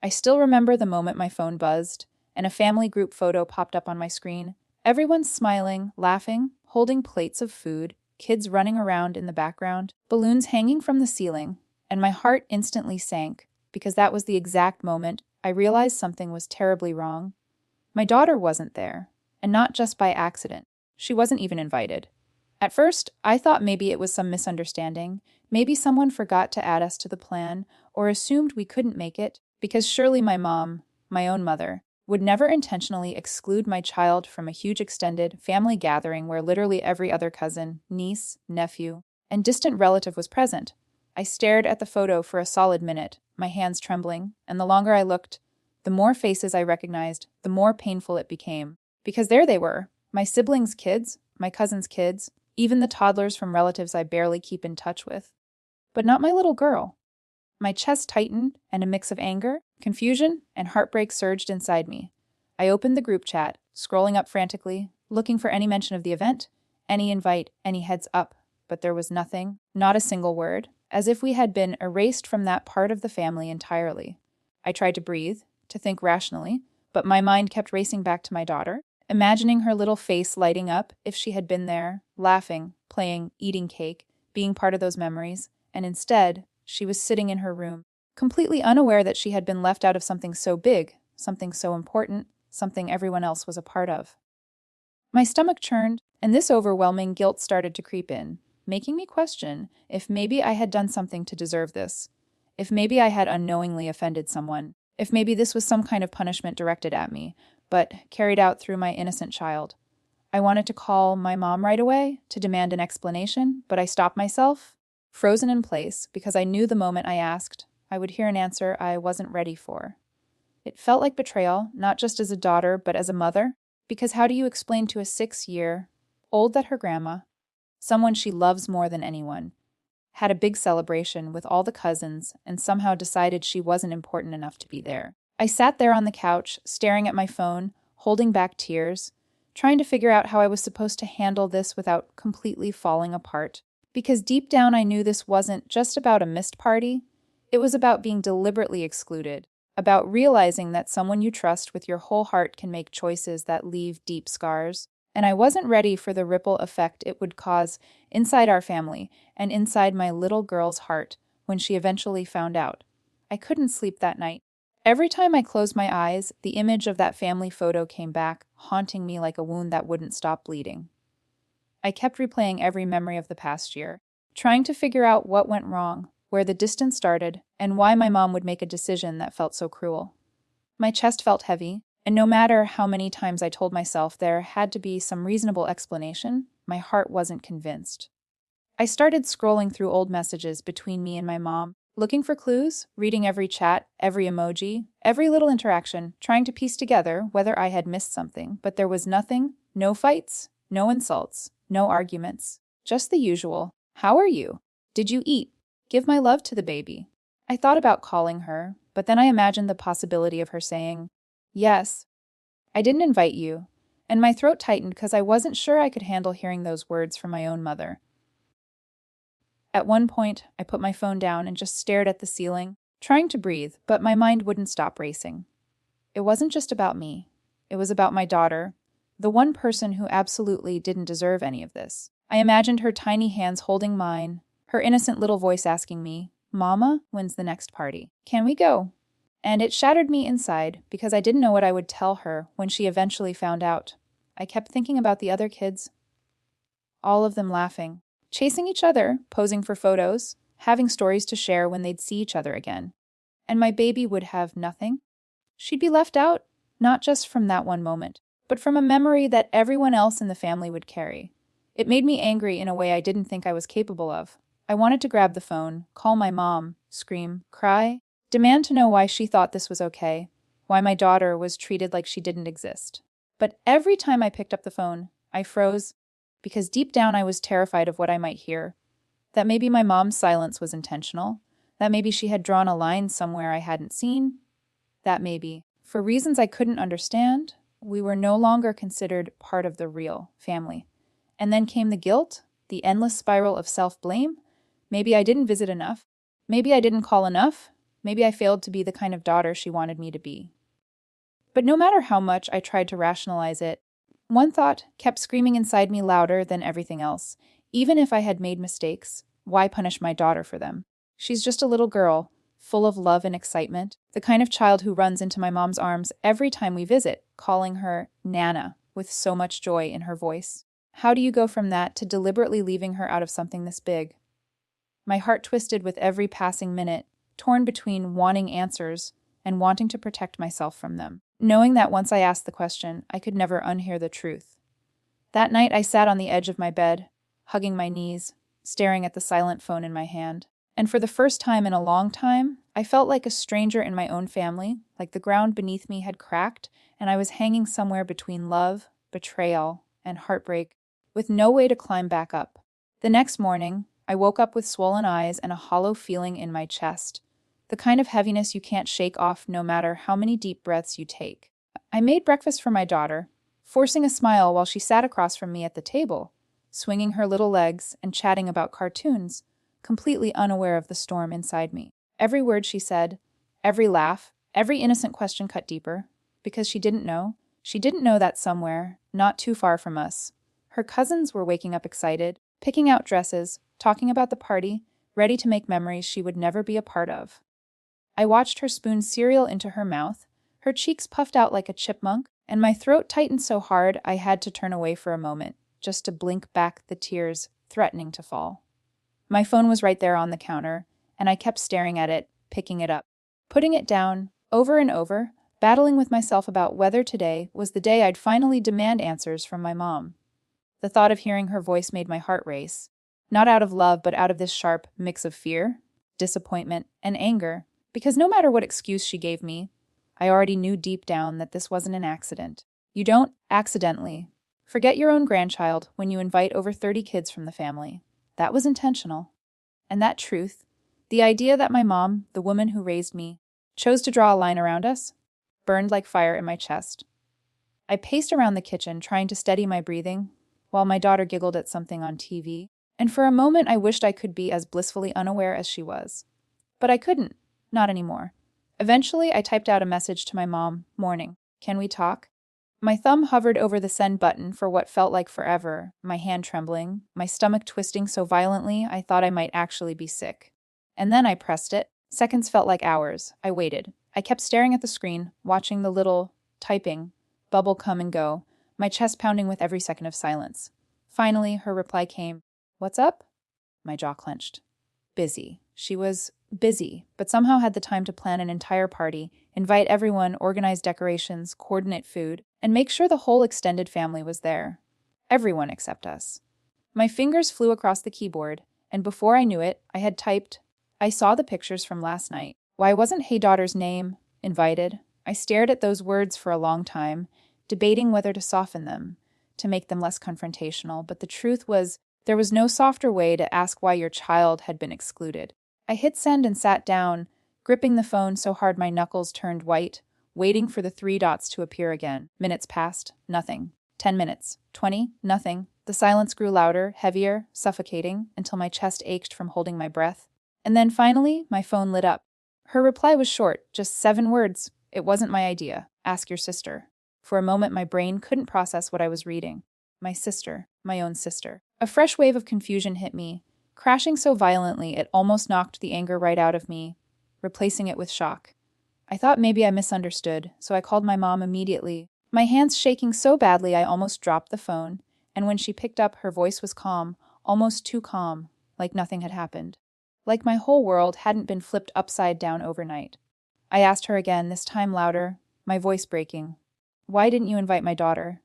I still remember the moment my phone buzzed, and a family group photo popped up on my screen. Everyone's smiling, laughing, holding plates of food, kids running around in the background, balloons hanging from the ceiling, and my heart instantly sank, because that was the exact moment I realized something was terribly wrong. My daughter wasn't there, and not just by accident. She wasn't even invited. At first, I thought maybe it was some misunderstanding, maybe someone forgot to add us to the plan, or assumed we couldn't make it, because surely my mom, my own mother, would never intentionally exclude my child from a huge extended family gathering where literally every other cousin, niece, nephew, and distant relative was present. I stared at the photo for a solid minute, my hands trembling, and the longer I looked, the more faces I recognized, the more painful it became. Because there they were, my siblings' kids, my cousins' kids, even the toddlers from relatives I barely keep in touch with. But not my little girl. My chest tightened, and a mix of anger, confusion, and heartbreak surged inside me. I opened the group chat, scrolling up frantically, looking for any mention of the event, any invite, any heads up, but there was nothing, not a single word, as if we had been erased from that part of the family entirely. I tried to breathe, to think rationally, but my mind kept racing back to my daughter, imagining her little face lighting up if she had been there, laughing, playing, eating cake, being part of those memories, and instead, she was sitting in her room, completely unaware that she had been left out of something so big, something so important, something everyone else was a part of. My stomach churned, and this overwhelming guilt started to creep in, making me question if maybe I had done something to deserve this, if maybe I had unknowingly offended someone, if maybe this was some kind of punishment directed at me, but carried out through my innocent child. I wanted to call my mom right away to demand an explanation, but I stopped myself, frozen in place, because I knew the moment I asked, I would hear an answer I wasn't ready for. It felt like betrayal, not just as a daughter, but as a mother, because how do you explain to a 6-year-old that her grandma, someone she loves more than anyone, had a big celebration with all the cousins and somehow decided she wasn't important enough to be there? I sat there on the couch, staring at my phone, holding back tears, trying to figure out how I was supposed to handle this without completely falling apart. Because deep down I knew this wasn't just about a missed party, it was about being deliberately excluded, about realizing that someone you trust with your whole heart can make choices that leave deep scars. And I wasn't ready for the ripple effect it would cause inside our family and inside my little girl's heart when she eventually found out. I couldn't sleep that night. Every time I closed my eyes, the image of that family photo came back, haunting me like a wound that wouldn't stop bleeding. I kept replaying every memory of the past year, trying to figure out what went wrong, where the distance started, and why my mom would make a decision that felt so cruel. My chest felt heavy, and no matter how many times I told myself there had to be some reasonable explanation, my heart wasn't convinced. I started scrolling through old messages between me and my mom, looking for clues, reading every chat, every emoji, every little interaction, trying to piece together whether I had missed something, but there was nothing, no fights, no insults, no arguments, just the usual. How are you? Did you eat? Give my love to the baby. I thought about calling her, but then I imagined the possibility of her saying, yes, I didn't invite you, and my throat tightened because I wasn't sure I could handle hearing those words from my own mother. At one point, I put my phone down and just stared at the ceiling, trying to breathe, but my mind wouldn't stop racing. It wasn't just about me. It was about my daughter, the one person who absolutely didn't deserve any of this. I imagined her tiny hands holding mine, her innocent little voice asking me, "Mama, when's the next party? Can we go?" And it shattered me inside because I didn't know what I would tell her when she eventually found out. I kept thinking about the other kids, all of them laughing, chasing each other, posing for photos, having stories to share when they'd see each other again. And my baby would have nothing. She'd be left out, not just from that one moment, but from a memory that everyone else in the family would carry. It made me angry in a way I didn't think I was capable of. I wanted to grab the phone, call my mom, scream, cry, demand to know why she thought this was okay, why my daughter was treated like she didn't exist. But every time I picked up the phone, I froze, because deep down I was terrified of what I might hear. That maybe my mom's silence was intentional, that maybe she had drawn a line somewhere I hadn't seen, that maybe, for reasons I couldn't understand, we were no longer considered part of the real family. And then came the guilt, the endless spiral of self-blame. Maybe I didn't visit enough. Maybe I didn't call enough. Maybe I failed to be the kind of daughter she wanted me to be. But no matter how much I tried to rationalize it, one thought kept screaming inside me louder than everything else. Even if I had made mistakes, why punish my daughter for them? She's just a little girl, full of love and excitement, the kind of child who runs into my mom's arms every time we visit, calling her Nana with so much joy in her voice. How do you go from that to deliberately leaving her out of something this big? My heart twisted with every passing minute, torn between wanting answers and wanting to protect myself from them, knowing that once I asked the question, I could never unhear the truth. That night I sat on the edge of my bed, hugging my knees, staring at the silent phone in my hand. And for the first time in a long time, I felt like a stranger in my own family, like the ground beneath me had cracked, and I was hanging somewhere between love, betrayal, and heartbreak, with no way to climb back up. The next morning, I woke up with swollen eyes and a hollow feeling in my chest, the kind of heaviness you can't shake off no matter how many deep breaths you take. I made breakfast for my daughter, forcing a smile while she sat across from me at the table, swinging her little legs and chatting about cartoons, completely unaware of the storm inside me. Every word she said, every laugh, every innocent question cut deeper, because she didn't know. She didn't know that somewhere, not too far from us, her cousins were waking up excited, picking out dresses, talking about the party, ready to make memories she would never be a part of. I watched her spoon cereal into her mouth, her cheeks puffed out like a chipmunk, and my throat tightened so hard I had to turn away for a moment, just to blink back the tears threatening to fall. My phone was right there on the counter, and I kept staring at it, picking it up, putting it down, over and over, battling with myself about whether today was the day I'd finally demand answers from my mom. The thought of hearing her voice made my heart race, not out of love, but out of this sharp mix of fear, disappointment, and anger, because no matter what excuse she gave me, I already knew deep down that this wasn't an accident. You don't accidentally forget your own grandchild when you invite over 30 kids from the family. That was intentional. And that truth, the idea that my mom, the woman who raised me, chose to draw a line around us, burned like fire in my chest. I paced around the kitchen, trying to steady my breathing, while my daughter giggled at something on TV, and for a moment I wished I could be as blissfully unaware as she was. But I couldn't, not anymore. Eventually, I typed out a message to my mom, "Morning. Can we talk?" My thumb hovered over the send button for what felt like forever, my hand trembling, my stomach twisting so violently I thought I might actually be sick. And then I pressed it. Seconds felt like hours. I waited. I kept staring at the screen, watching the little typing bubble come and go, my chest pounding with every second of silence. Finally, her reply came. "What's up?" My jaw clenched. Busy. She was busy, but somehow had the time to plan an entire party, invite everyone, organize decorations, coordinate food, and make sure the whole extended family was there. Everyone except us. My fingers flew across the keyboard, and before I knew it, I had typed, "I saw the pictures from last night." Why wasn't Hey Daughter's name invited? I stared at those words for a long time, debating whether to soften them, to make them less confrontational, but the truth was, there was no softer way to ask why your child had been excluded. I hit send and sat down, gripping the phone so hard my knuckles turned white, waiting for the 3 dots to appear again. Minutes passed, nothing. 10 minutes. 20, nothing. The silence grew louder, heavier, suffocating, until my chest ached from holding my breath. And then finally, my phone lit up. Her reply was short, just 7 words. "It wasn't my idea. Ask your sister." For a moment, my brain couldn't process what I was reading. My sister, my own sister. A fresh wave of confusion hit me, crashing so violently it almost knocked the anger right out of me, replacing it with shock. I thought maybe I misunderstood, so I called my mom immediately, my hands shaking so badly I almost dropped the phone, and when she picked up, her voice was calm, almost too calm, like nothing had happened. Like my whole world hadn't been flipped upside down overnight. I asked her again, this time louder, my voice breaking. "Why didn't you invite my daughter?"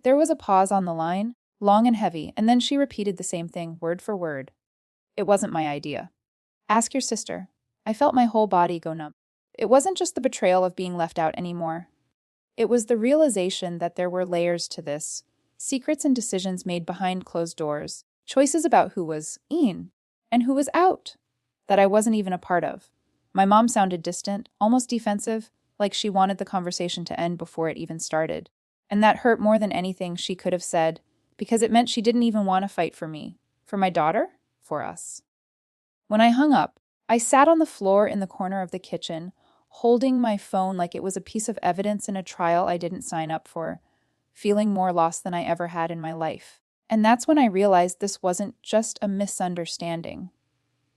There was a pause on the line, long and heavy, and then she repeated the same thing, word for word. "It wasn't my idea. Ask your sister." I felt my whole body go numb. It wasn't just the betrayal of being left out anymore. It was the realization that there were layers to this, secrets and decisions made behind closed doors, choices about who was in and who was out, that I wasn't even a part of. My mom sounded distant, almost defensive, like she wanted the conversation to end before it even started. And that hurt more than anything she could have said, because it meant she didn't even want to fight for me. For my daughter? For us. When I hung up, I sat on the floor in the corner of the kitchen, holding my phone like it was a piece of evidence in a trial I didn't sign up for, feeling more lost than I ever had in my life. And that's when I realized this wasn't just a misunderstanding.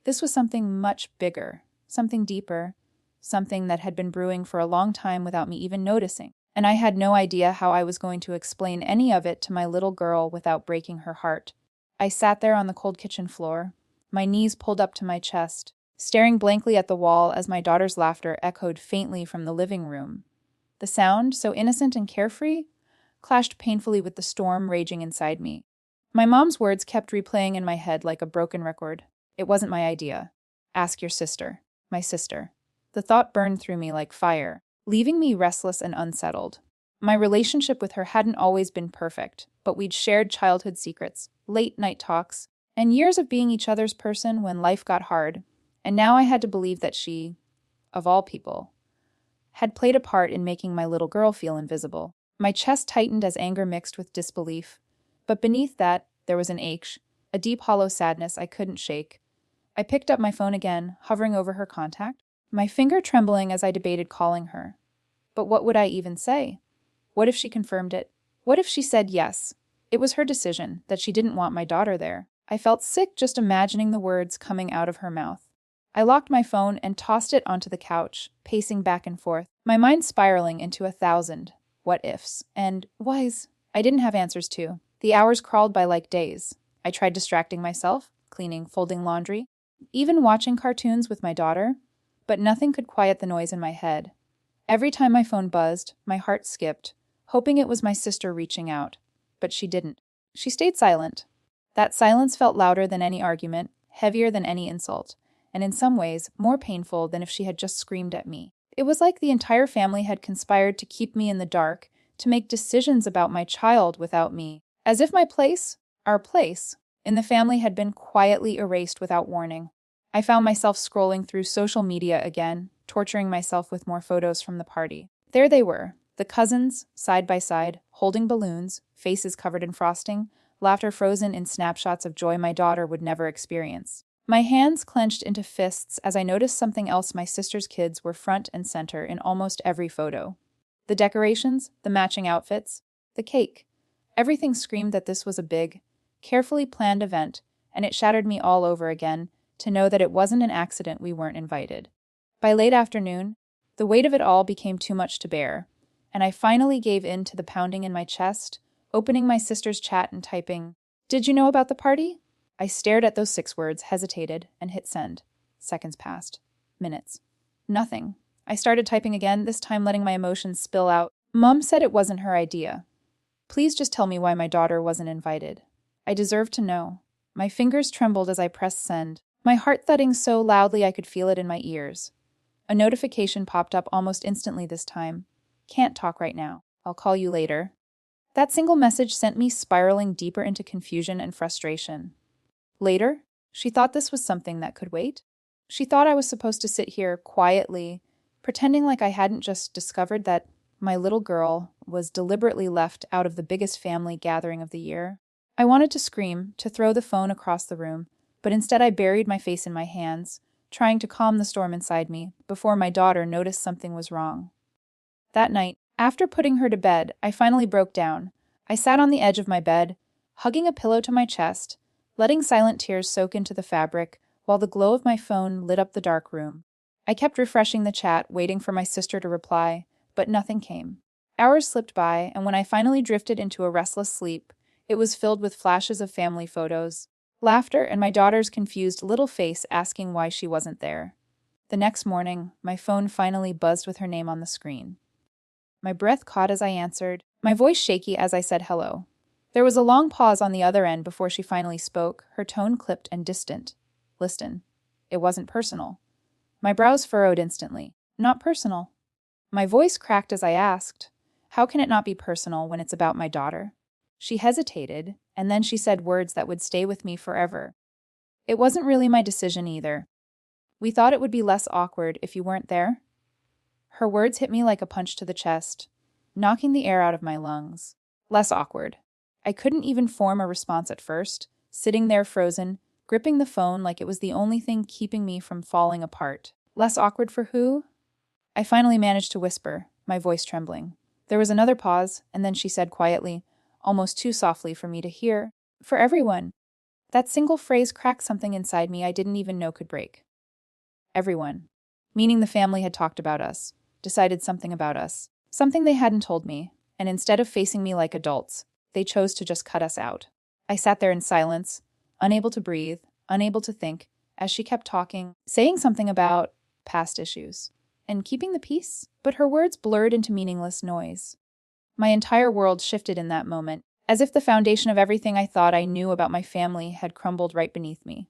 This was something much bigger, something deeper, something that had been brewing for a long time without me even noticing. And I had no idea how I was going to explain any of it to my little girl without breaking her heart. I sat there on the cold kitchen floor, my knees pulled up to my chest, staring blankly at the wall as my daughter's laughter echoed faintly from the living room. The sound, so innocent and carefree, clashed painfully with the storm raging inside me. My mom's words kept replaying in my head like a broken record. It wasn't my idea. Ask your sister. My sister. The thought burned through me like fire, leaving me restless and unsettled. My relationship with her hadn't always been perfect, but we'd shared childhood secrets, late-night talks, and years of being each other's person when life got hard. And now I had to believe that she, of all people, had played a part in making my little girl feel invisible. My chest tightened as anger mixed with disbelief, but beneath that, there was an ache, a deep hollow sadness I couldn't shake. I picked up my phone again, hovering over her contact, my finger trembling as I debated calling her. But what would I even say? What if she confirmed it? What if she said yes? It was her decision, that she didn't want my daughter there. I felt sick just imagining the words coming out of her mouth. I locked my phone and tossed it onto the couch, pacing back and forth, my mind spiraling into 1,000 what-ifs and whys I didn't have answers to. The hours crawled by like days. I tried distracting myself, cleaning, folding laundry, even watching cartoons with my daughter, but nothing could quiet the noise in my head. Every time my phone buzzed, my heart skipped, hoping it was my sister reaching out. But she didn't. She stayed silent. That silence felt louder than any argument, heavier than any insult, and in some ways, more painful than if she had just screamed at me. It was like the entire family had conspired to keep me in the dark, to make decisions about my child without me, as if my place, our place, in the family had been quietly erased without warning. I found myself scrolling through social media again, torturing myself with more photos from the party. There they were, the cousins, side by side, holding balloons, faces covered in frosting, laughter frozen in snapshots of joy my daughter would never experience. My hands clenched into fists as I noticed something else. My sister's kids were front and center in almost every photo. The decorations, the matching outfits, the cake. Everything screamed that this was a big, carefully planned event, and it shattered me all over again to know that it wasn't an accident we weren't invited. By late afternoon, the weight of it all became too much to bear, and I finally gave in to the pounding in my chest, opening my sister's chat and typing, "Did you know about the party?" I stared at those 6 words, hesitated, and hit send. Seconds passed. Minutes. Nothing. I started typing again, this time letting my emotions spill out. Mom said it wasn't her idea. Please just tell me why my daughter wasn't invited. I deserved to know. My fingers trembled as I pressed send, my heart thudding so loudly I could feel it in my ears. A notification popped up almost instantly this time. Can't talk right now. I'll call you later. That single message sent me spiraling deeper into confusion and frustration. Later? She thought this was something that could wait? She thought I was supposed to sit here quietly, pretending like I hadn't just discovered that my little girl was deliberately left out of the biggest family gathering of the year. I wanted to scream, to throw the phone across the room, but instead I buried my face in my hands, trying to calm the storm inside me before my daughter noticed something was wrong. That night, after putting her to bed, I finally broke down. I sat on the edge of my bed, hugging a pillow to my chest, letting silent tears soak into the fabric while the glow of my phone lit up the dark room. I kept refreshing the chat, waiting for my sister to reply, but nothing came. Hours slipped by, and when I finally drifted into a restless sleep, it was filled with flashes of family photos, laughter, and my daughter's confused little face asking why she wasn't there. The next morning, my phone finally buzzed with her name on the screen. My breath caught as I answered, my voice shaky as I said hello. There was a long pause on the other end before she finally spoke, her tone clipped and distant. Listen. It wasn't personal. My brows furrowed instantly. Not personal. My voice cracked as I asked, how can it not be personal when it's about my daughter? She hesitated, and then she said words that would stay with me forever. It wasn't really my decision either. We thought it would be less awkward if you weren't there. Her words hit me like a punch to the chest, knocking the air out of my lungs. Less awkward. I couldn't even form a response at first, sitting there frozen, gripping the phone like it was the only thing keeping me from falling apart. Less awkward for who? I finally managed to whisper, my voice trembling. There was another pause, and then she said quietly, almost too softly for me to hear, "For everyone." That single phrase cracked something inside me I didn't even know could break. Everyone. Meaning the family had talked about us, decided something about us, something they hadn't told me, and instead of facing me like adults, they chose to just cut us out. I sat there in silence, unable to breathe, unable to think, as she kept talking, saying something about past issues, and keeping the peace, but her words blurred into meaningless noise. My entire world shifted in that moment, as if the foundation of everything I thought I knew about my family had crumbled right beneath me.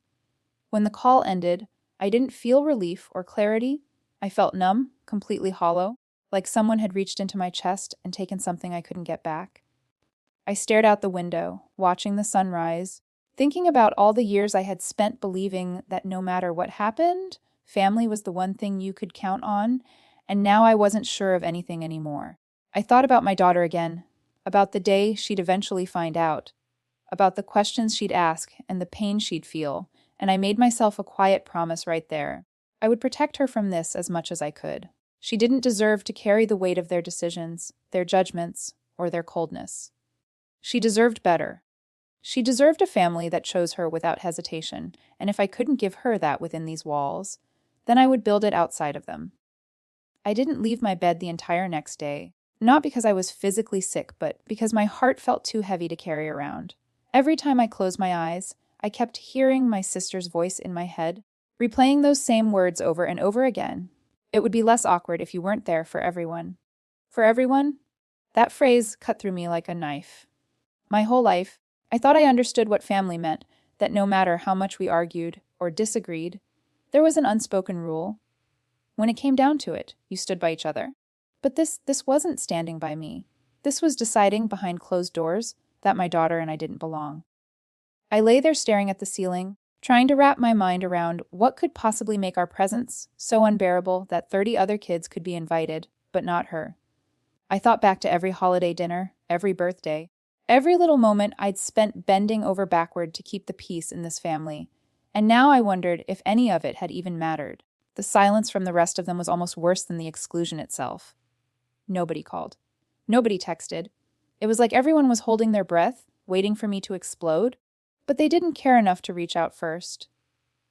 When the call ended, I didn't feel relief or clarity. I felt numb, completely hollow, like someone had reached into my chest and taken something I couldn't get back. I stared out the window, watching the sun rise, thinking about all the years I had spent believing that no matter what happened, family was the one thing you could count on, and now I wasn't sure of anything anymore. I thought about my daughter again, about the day she'd eventually find out, about the questions she'd ask and the pain she'd feel, and I made myself a quiet promise right there. I would protect her from this as much as I could. She didn't deserve to carry the weight of their decisions, their judgments, or their coldness. She deserved better. She deserved a family that chose her without hesitation, and if I couldn't give her that within these walls, then I would build it outside of them. I didn't leave my bed the entire next day, not because I was physically sick, but because my heart felt too heavy to carry around. Every time I closed my eyes, I kept hearing my sister's voice in my head, replaying those same words over and over again. It would be less awkward if you weren't there for everyone. For everyone? That phrase cut through me like a knife. My whole life, I thought I understood what family meant, that no matter how much we argued or disagreed, there was an unspoken rule. When it came down to it, you stood by each other. But this wasn't standing by me. This was deciding behind closed doors that my daughter and I didn't belong. I lay there staring at the ceiling, trying to wrap my mind around what could possibly make our presence so unbearable that 30 other kids could be invited, but not her. I thought back to every holiday dinner, every birthday, every little moment I'd spent bending over backward to keep the peace in this family, and now I wondered if any of it had even mattered. The silence from the rest of them was almost worse than the exclusion itself. Nobody called. Nobody texted. It was like everyone was holding their breath, waiting for me to explode, but they didn't care enough to reach out first.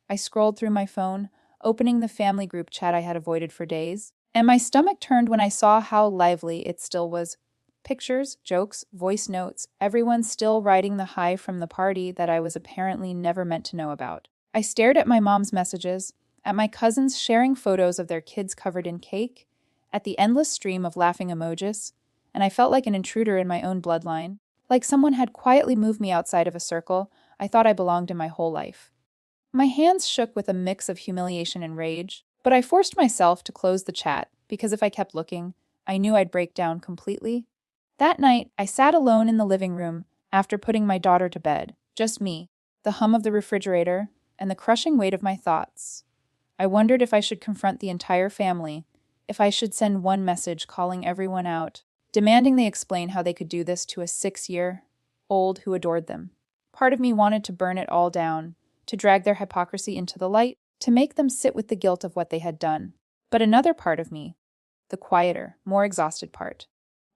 I scrolled through my phone, opening the family group chat I had avoided for days, and my stomach turned when I saw how lively it still was. Pictures, jokes, voice notes, everyone still riding the high from the party that I was apparently never meant to know about. I stared at my mom's messages, at my cousins sharing photos of their kids covered in cake, at the endless stream of laughing emojis, and I felt like an intruder in my own bloodline, like someone had quietly moved me outside of a circle I thought I belonged in my whole life. My hands shook with a mix of humiliation and rage, but I forced myself to close the chat because if I kept looking, I knew I'd break down completely. That night, I sat alone in the living room after putting my daughter to bed, just me, the hum of the refrigerator, and the crushing weight of my thoughts. I wondered if I should confront the entire family, if I should send one message calling everyone out, demanding they explain how they could do this to a 6-year-old who adored them. Part of me wanted to burn it all down, to drag their hypocrisy into the light, to make them sit with the guilt of what they had done. But another part of me, the quieter, more exhausted part,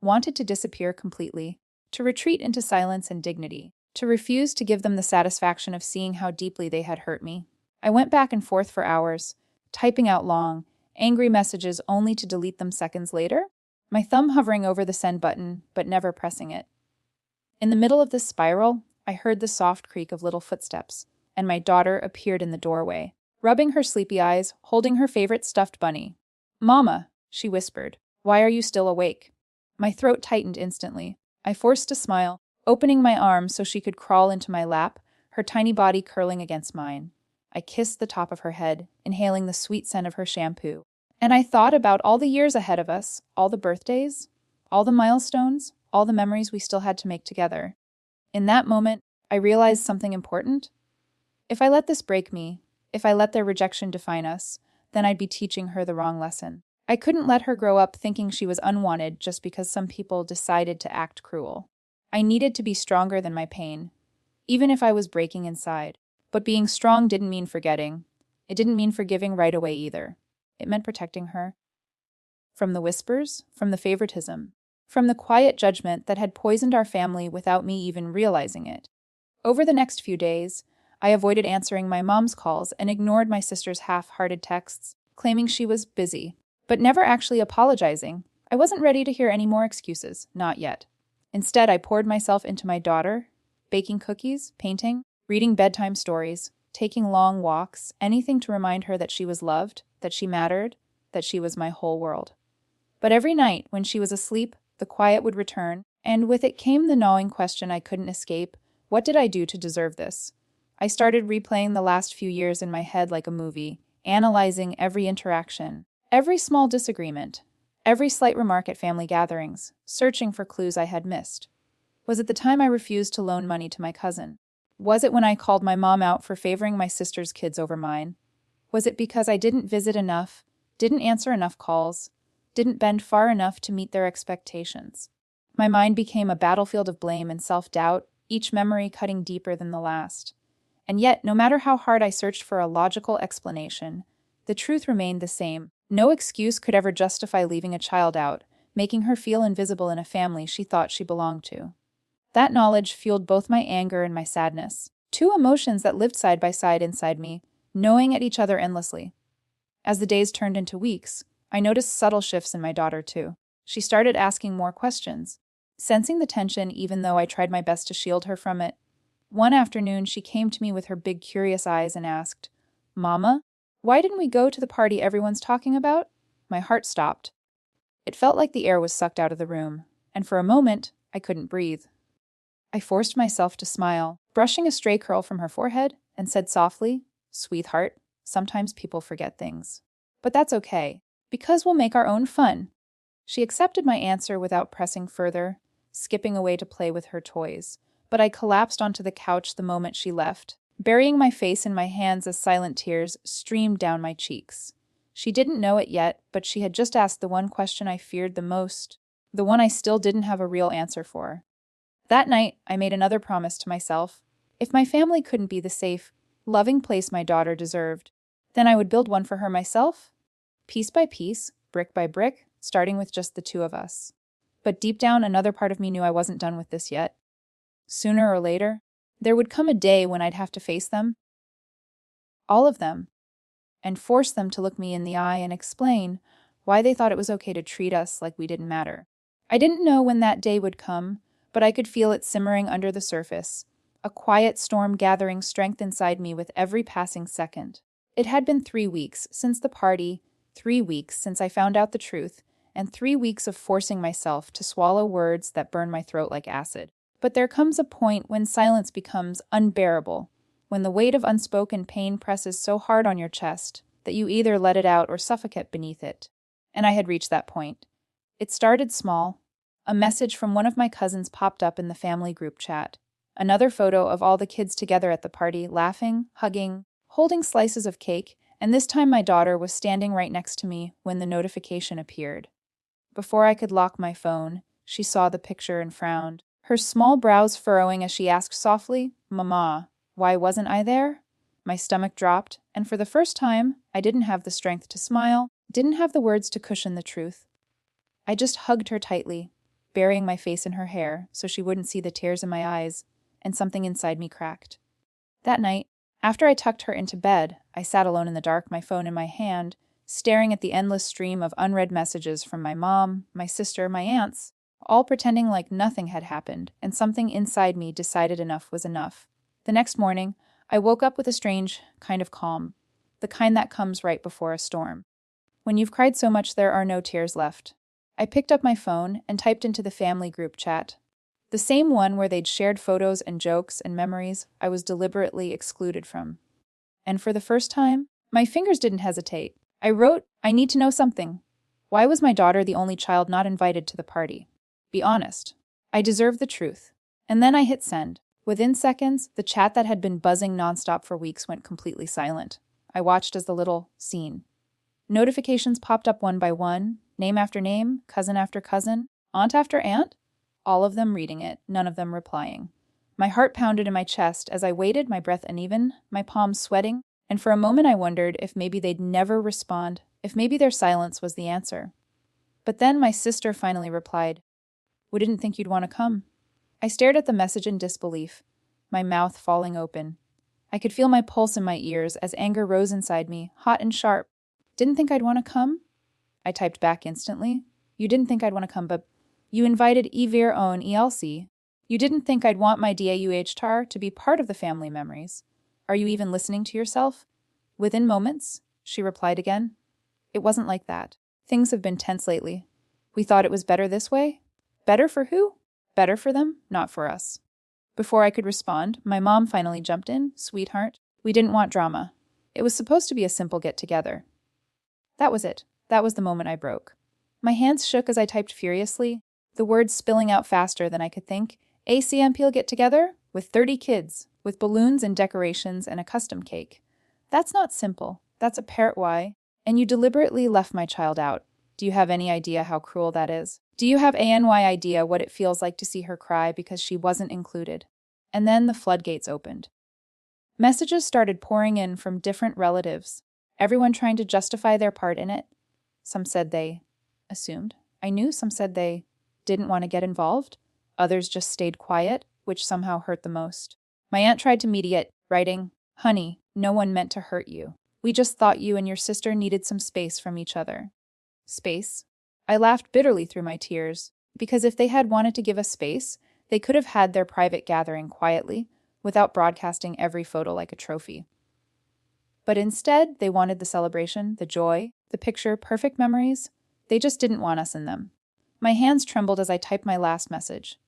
wanted to disappear completely, to retreat into silence and dignity, to refuse to give them the satisfaction of seeing how deeply they had hurt me. I went back and forth for hours, typing out long, angry messages only to delete them seconds later, my thumb hovering over the send button, but never pressing it. In the middle of this spiral, I heard the soft creak of little footsteps, and my daughter appeared in the doorway, rubbing her sleepy eyes, holding her favorite stuffed bunny. "Mama," she whispered, "why are you still awake?" My throat tightened instantly. I forced a smile, opening my arms so she could crawl into my lap, her tiny body curling against mine. I kissed the top of her head, inhaling the sweet scent of her shampoo. And I thought about all the years ahead of us, all the birthdays, all the milestones, all the memories we still had to make together. In that moment, I realized something important. If I let this break me, if I let their rejection define us, then I'd be teaching her the wrong lesson. I couldn't let her grow up thinking she was unwanted just because some people decided to act cruel. I needed to be stronger than my pain, even if I was breaking inside. But being strong didn't mean forgetting. It didn't mean forgiving right away either. It meant protecting her. From the whispers, from the favoritism, from the quiet judgment that had poisoned our family without me even realizing it. Over the next few days, I avoided answering my mom's calls and ignored my sister's half-hearted texts, claiming she was busy, but never actually apologizing. I wasn't ready to hear any more excuses, not yet. Instead, I poured myself into my daughter, baking cookies, painting, reading bedtime stories, taking long walks, anything to remind her that she was loved, that she mattered, that she was my whole world. But every night, when she was asleep, the quiet would return, and with it came the gnawing question I couldn't escape: what did I do to deserve this? I started replaying the last few years in my head like a movie, analyzing every interaction, every small disagreement, every slight remark at family gatherings, searching for clues I had missed. Was it the time I refused to loan money to my cousin? Was it when I called my mom out for favoring my sister's kids over mine? Was it because I didn't visit enough, didn't answer enough calls, didn't bend far enough to meet their expectations? My mind became a battlefield of blame and self-doubt, each memory cutting deeper than the last. And yet, no matter how hard I searched for a logical explanation, the truth remained the same. No excuse could ever justify leaving a child out, making her feel invisible in a family she thought she belonged to. That knowledge fueled both my anger and my sadness, two emotions that lived side by side inside me, gnawing at each other endlessly. As the days turned into weeks, I noticed subtle shifts in my daughter too. She started asking more questions, sensing the tension even though I tried my best to shield her from it. One afternoon, she came to me with her big curious eyes and asked, "Mama, why didn't we go to the party everyone's talking about?" My heart stopped. It felt like the air was sucked out of the room, and for a moment, I couldn't breathe. I forced myself to smile, brushing a stray curl from her forehead, and said softly, "Sweetheart, sometimes people forget things. But that's okay, because we'll make our own fun." She accepted my answer without pressing further, skipping away to play with her toys. But I collapsed onto the couch the moment she left, burying my face in my hands as silent tears streamed down my cheeks. She didn't know it yet, but she had just asked the one question I feared the most, the one I still didn't have a real answer for. That night, I made another promise to myself. If my family couldn't be the safe, loving place my daughter deserved, then I would build one for her myself, piece by piece, brick by brick, starting with just the two of us. But deep down, another part of me knew I wasn't done with this yet. Sooner or later, there would come a day when I'd have to face them, all of them, and force them to look me in the eye and explain why they thought it was okay to treat us like we didn't matter. I didn't know when that day would come, but I could feel it simmering under the surface, a quiet storm gathering strength inside me with every passing second. It had been 3 weeks since the party, 3 weeks since I found out the truth, and 3 weeks of forcing myself to swallow words that burned my throat like acid. But there comes a point when silence becomes unbearable, when the weight of unspoken pain presses so hard on your chest that you either let it out or suffocate beneath it. And I had reached that point. It started small. A message from one of my cousins popped up in the family group chat. Another photo of all the kids together at the party, laughing, hugging, holding slices of cake, and this time my daughter was standing right next to me when the notification appeared. Before I could lock my phone, she saw the picture and frowned, her small brows furrowing as she asked softly, "Mama, why wasn't I there?" My stomach dropped, and for the first time, I didn't have the strength to smile, didn't have the words to cushion the truth. I just hugged her tightly, burying my face in her hair so she wouldn't see the tears in my eyes, and something inside me cracked. That night, after I tucked her into bed, I sat alone in the dark, my phone in my hand, staring at the endless stream of unread messages from my mom, my sister, my aunts, all pretending like nothing had happened, and something inside me decided enough was enough. The next morning, I woke up with a strange kind of calm, the kind that comes right before a storm. When you've cried so much there are no tears left. I picked up my phone and typed into the family group chat, the same one where they'd shared photos and jokes and memories I was deliberately excluded from. And for the first time, my fingers didn't hesitate. I wrote, "I need to know something. Why was my daughter the only child not invited to the party? Be honest. I deserve the truth." And then I hit send. Within seconds, the chat that had been buzzing nonstop for weeks went completely silent. I watched as the little scene. Notifications popped up one by one, name after name, cousin after cousin, aunt after aunt, all of them reading it, none of them replying. My heart pounded in my chest as I waited, my breath uneven, my palms sweating, and for a moment I wondered if maybe they'd never respond, if maybe their silence was the answer. But then my sister finally replied, "We didn't think you'd want to come." I stared at the message in disbelief, my mouth falling open. I could feel my pulse in my ears as anger rose inside me, hot and sharp. "Didn't think I'd want to come?" I typed back instantly. "You didn't think I'd want to come, but you invited Evir own ELC. You didn't think I'd want my DAUH-tar to be part of the family memories. Are you even listening to yourself?" "Within moments," she replied again. "It wasn't like that. Things have been tense lately. We thought it was better this way." Better for who? Better for them, not for us. Before I could respond, my mom finally jumped in. "Sweetheart, we didn't want drama. It was supposed to be a simple get-together." That was it. That was the moment I broke. My hands shook as I typed furiously, the words spilling out faster than I could think. "ACMP'll get together? With 30 kids, with balloons and decorations and a custom cake. That's not simple. That's a parrot why. And you deliberately left my child out. Do you have any idea how cruel that is? Do you have any idea what it feels like to see her cry because she wasn't included?" And then the floodgates opened. Messages started pouring in from different relatives, everyone trying to justify their part in it. Some said they assumed. I knew some said they didn't want to get involved. Others just stayed quiet, which somehow hurt the most. My aunt tried to mediate, writing, "Honey, no one meant to hurt you. We just thought you and your sister needed some space from each other." Space? I laughed bitterly through my tears, because if they had wanted to give us space, they could have had their private gathering quietly, without broadcasting every photo like a trophy. But instead, they wanted the celebration, the joy, the picture-perfect memories. They just didn't want us in them. My hands trembled as I typed my last message.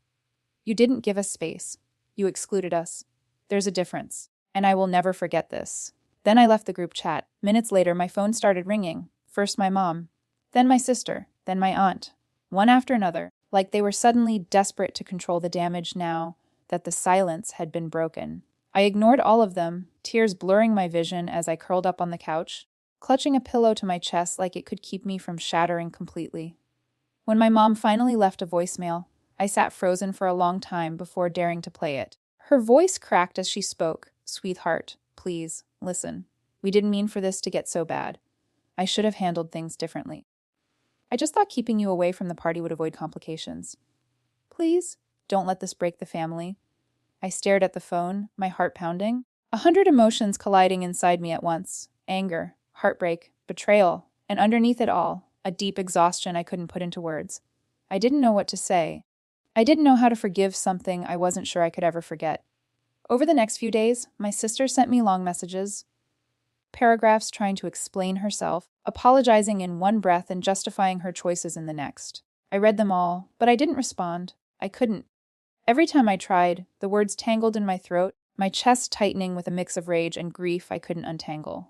"You didn't give us space. You excluded us. There's a difference, and I will never forget this." Then I left the group chat. Minutes later, my phone started ringing. First my mom, then my sister, then my aunt. One after another, like they were suddenly desperate to control the damage now that the silence had been broken. I ignored all of them, tears blurring my vision as I curled up on the couch, clutching a pillow to my chest like it could keep me from shattering completely. When my mom finally left a voicemail, I sat frozen for a long time before daring to play it. Her voice cracked as she spoke. "Sweetheart, please, listen. We didn't mean for this to get so bad. I should have handled things differently. I just thought keeping you away from the party would avoid complications. Please, don't let this break the family." I stared at the phone, my heart pounding. 100 emotions colliding inside me at once. Anger, heartbreak, betrayal, and underneath it all, a deep exhaustion I couldn't put into words. I didn't know what to say. I didn't know how to forgive something I wasn't sure I could ever forget. Over the next few days, my sister sent me long messages, paragraphs trying to explain herself, apologizing in one breath and justifying her choices in the next. I read them all, but I didn't respond. I couldn't. Every time I tried, the words tangled in my throat, my chest tightening with a mix of rage and grief I couldn't untangle.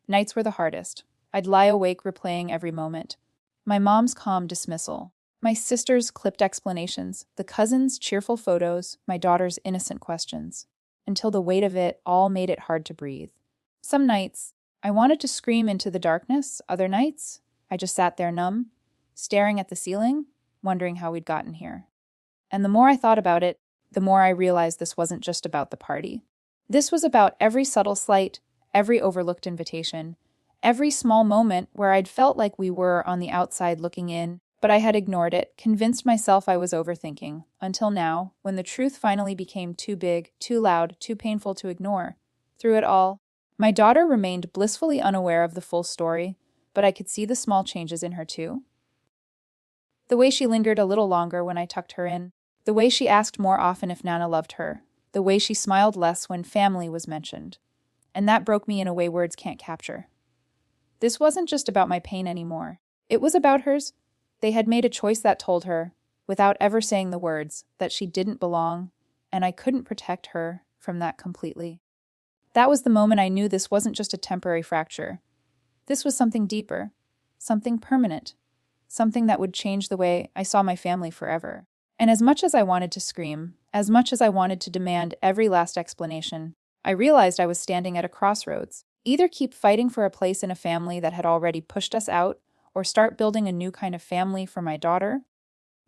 Nights were the hardest. I'd lie awake replaying every moment. My mom's calm dismissal, my sister's clipped explanations, the cousins' cheerful photos, my daughter's innocent questions, until the weight of it all made it hard to breathe. Some nights, I wanted to scream into the darkness. Other nights, I just sat there numb, staring at the ceiling, wondering how we'd gotten here. And the more I thought about it, the more I realized this wasn't just about the party. This was about every subtle slight, every overlooked invitation, every small moment where I'd felt like we were on the outside looking in, but I had ignored it, convinced myself I was overthinking, until now, when the truth finally became too big, too loud, too painful to ignore. Through it all, my daughter remained blissfully unaware of the full story, but I could see the small changes in her too. The way she lingered a little longer when I tucked her in, the way she asked more often if Nana loved her, the way she smiled less when family was mentioned. And that broke me in a way words can't capture. This wasn't just about my pain anymore. It was about hers. They had made a choice that told her, without ever saying the words, that she didn't belong, and I couldn't protect her from that completely. That was the moment I knew this wasn't just a temporary fracture. This was something deeper, something permanent, something that would change the way I saw my family forever. And as much as I wanted to scream, as much as I wanted to demand every last explanation, I realized I was standing at a crossroads. Either keep fighting for a place in a family that had already pushed us out, or start building a new kind of family for my daughter,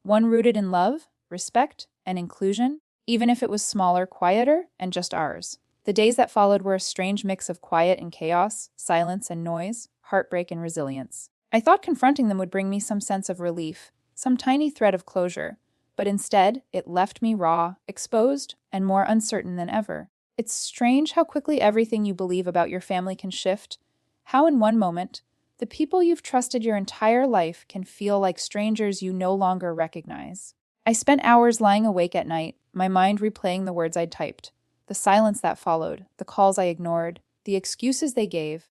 one rooted in love, respect, and inclusion. even if it was smaller, quieter, and just ours. The days that followed were a strange mix of quiet and chaos, silence and noise, heartbreak and resilience. I thought confronting them would bring me some sense of relief, some tiny thread of closure, but instead, it left me raw, exposed, and more uncertain than ever. It's strange how quickly everything you believe about your family can shift, how in one moment, the people you've trusted your entire life can feel like strangers you no longer recognize. I spent hours lying awake at night, my mind replaying the words I'd typed, the silence that followed, the calls I ignored, the excuses they gave,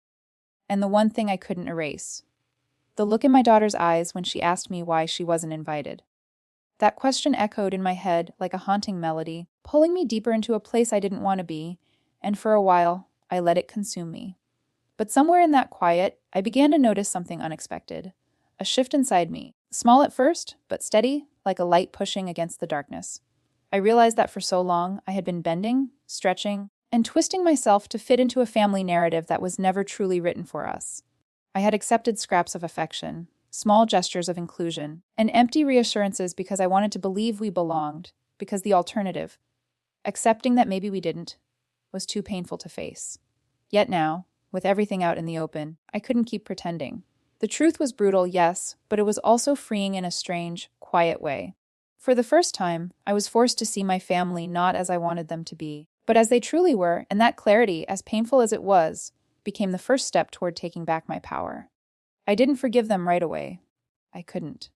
and the one thing I couldn't erase: the look in my daughter's eyes when she asked me why she wasn't invited. That question echoed in my head like a haunting melody, pulling me deeper into a place I didn't want to be, and for a while, I let it consume me. But somewhere in that quiet, I began to notice something unexpected. A shift inside me, small at first, but steady, like a light pushing against the darkness. I realized that for so long, I had been bending, stretching, and twisting myself to fit into a family narrative that was never truly written for us. I had accepted scraps of affection, small gestures of inclusion, and empty reassurances because I wanted to believe we belonged, because the alternative, accepting that maybe we didn't, was too painful to face. Yet now, with everything out in the open, I couldn't keep pretending. The truth was brutal, yes, but it was also freeing in a strange, quiet way. For the first time, I was forced to see my family not as I wanted them to be, but as they truly were, and that clarity, as painful as it was, became the first step toward taking back my power. I didn't forgive them right away. I couldn't.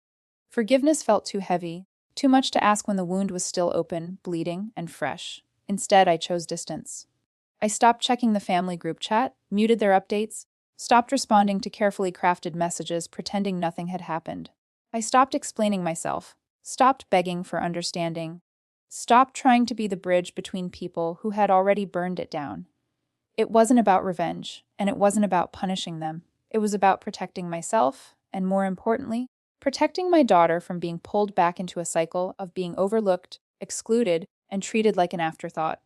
Forgiveness felt too heavy, too much to ask when the wound was still open, bleeding, and fresh. Instead, I chose distance. I stopped checking the family group chat, muted their updates, stopped responding to carefully crafted messages pretending nothing had happened. I stopped explaining myself, stopped begging for understanding, stopped trying to be the bridge between people who had already burned it down. It wasn't about revenge, and it wasn't about punishing them. It was about protecting myself, and more importantly, protecting my daughter from being pulled back into a cycle of being overlooked, excluded, and treated like an afterthought.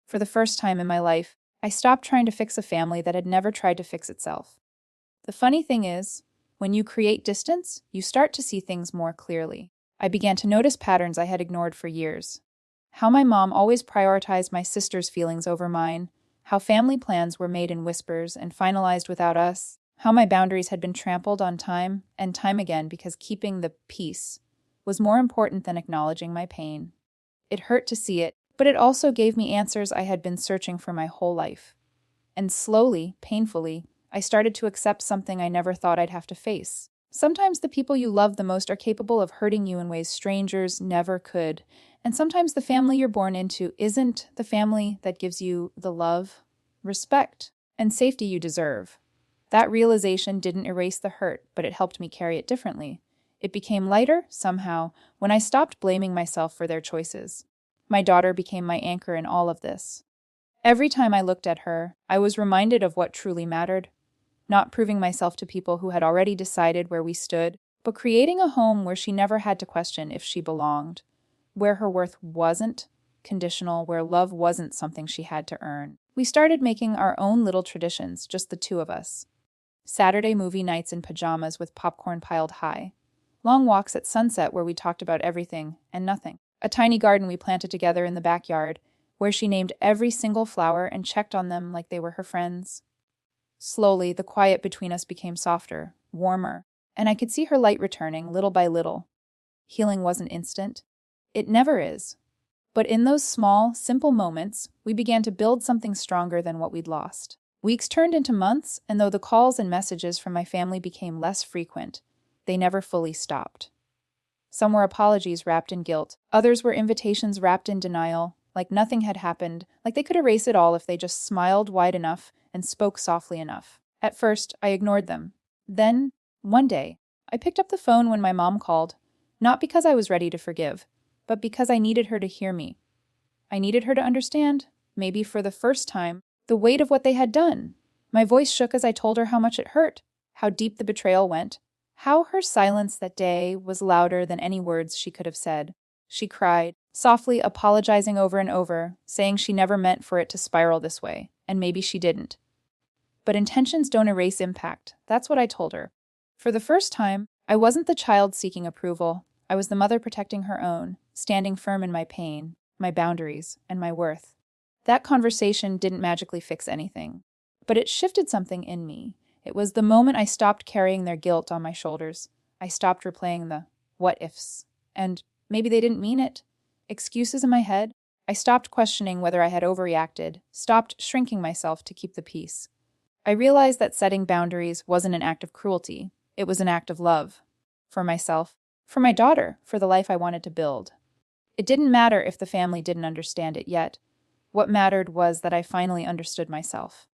For the first time in my life, I stopped trying to fix a family that had never tried to fix itself. The funny thing is, when you create distance, you start to see things more clearly. I began to notice patterns I had ignored for years. How my mom always prioritized my sister's feelings over mine, how family plans were made in whispers and finalized without us, how my boundaries had been trampled on time and time again because keeping the peace was more important than acknowledging my pain. It hurt to see it, but it also gave me answers I had been searching for my whole life. And slowly, painfully, I started to accept something I never thought I'd have to face. Sometimes the people you love the most are capable of hurting you in ways strangers never could. And sometimes the family you're born into isn't the family that gives you the love, respect, and safety you deserve. That realization didn't erase the hurt, but it helped me carry it differently. It became lighter, somehow, when I stopped blaming myself for their choices. My daughter became my anchor in all of this. Every time I looked at her, I was reminded of what truly mattered. Not proving myself to people who had already decided where we stood, but creating a home where she never had to question if she belonged, where her worth wasn't conditional, where love wasn't something she had to earn. We started making our own little traditions, just the two of us. Saturday movie nights in pajamas with popcorn piled high. Long walks at sunset where we talked about everything and nothing. A tiny garden we planted together in the backyard, where she named every single flower and checked on them like they were her friends. Slowly, the quiet between us became softer, warmer, and I could see her light returning, little by little. Healing wasn't instant. It never is. But in those small, simple moments, we began to build something stronger than what we'd lost. Weeks turned into months, and though the calls and messages from my family became less frequent, they never fully stopped. Some were apologies wrapped in guilt. Others were invitations wrapped in denial, like nothing had happened, like they could erase it all if they just smiled wide enough and spoke softly enough. At first, I ignored them. Then, one day, I picked up the phone when my mom called, not because I was ready to forgive, but because I needed her to hear me. I needed her to understand, maybe for the first time, the weight of what they had done. My voice shook as I told her how much it hurt, how deep the betrayal went, how her silence that day was louder than any words she could have said. She cried, softly apologizing over and over, saying she never meant for it to spiral this way, and maybe she didn't. But intentions don't erase impact. That's what I told her. For the first time, I wasn't the child seeking approval. I was the mother protecting her own, standing firm in my pain. my boundaries, and my worth. That conversation didn't magically fix anything, but it shifted something in me. It was the moment I stopped carrying their guilt on my shoulders. I stopped replaying the what ifs, and maybe they didn't mean it. Excuses in my head. I stopped questioning whether I had overreacted, stopped shrinking myself to keep the peace. I realized that setting boundaries wasn't an act of cruelty. It was an act of love. For myself, for my daughter, for the life I wanted to build. It didn't matter if the family didn't understand it yet. What mattered was that I finally understood myself.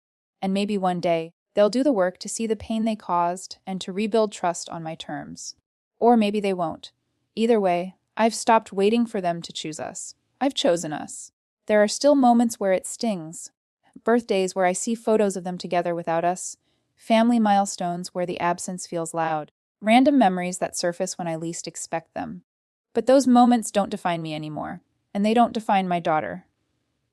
And maybe one day, they'll do the work to see the pain they caused and to rebuild trust on my terms. Or maybe they won't. Either way, I've stopped waiting for them to choose us. I've chosen us. There are still moments where it stings. Birthdays where I see photos of them together without us. Family milestones where the absence feels loud. Random memories that surface when I least expect them. But those moments don't define me anymore. And they don't define my daughter.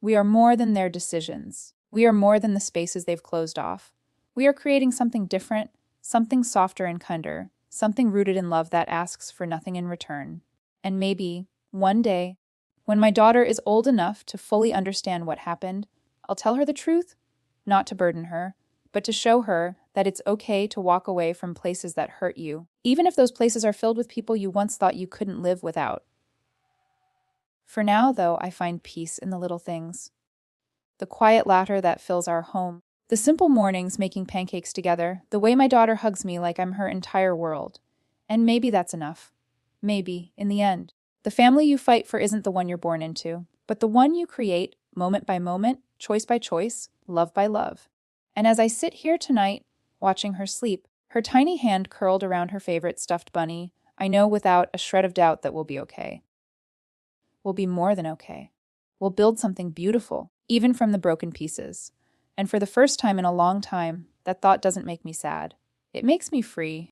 We are more than their decisions. We are more than the spaces they've closed off. We are creating something different, something softer and kinder, something rooted in love that asks for nothing in return. And maybe, one day, when my daughter is old enough to fully understand what happened, I'll tell her the truth, not to burden her, but to show her that it's okay to walk away from places that hurt you, even if those places are filled with people you once thought you couldn't live without. For now, though, I find peace in the little things. The quiet laughter that fills our home, the simple mornings making pancakes together, the way my daughter hugs me like I'm her entire world. And maybe that's enough. Maybe, in the end. The family you fight for isn't the one you're born into, but the one you create, moment by moment, choice by choice, love by love. And as I sit here tonight, watching her sleep, her tiny hand curled around her favorite stuffed bunny, I know without a shred of doubt that we'll be okay. We'll be more than okay. We'll build something beautiful, even from the broken pieces. And for the first time in a long time, that thought doesn't make me sad. It makes me free.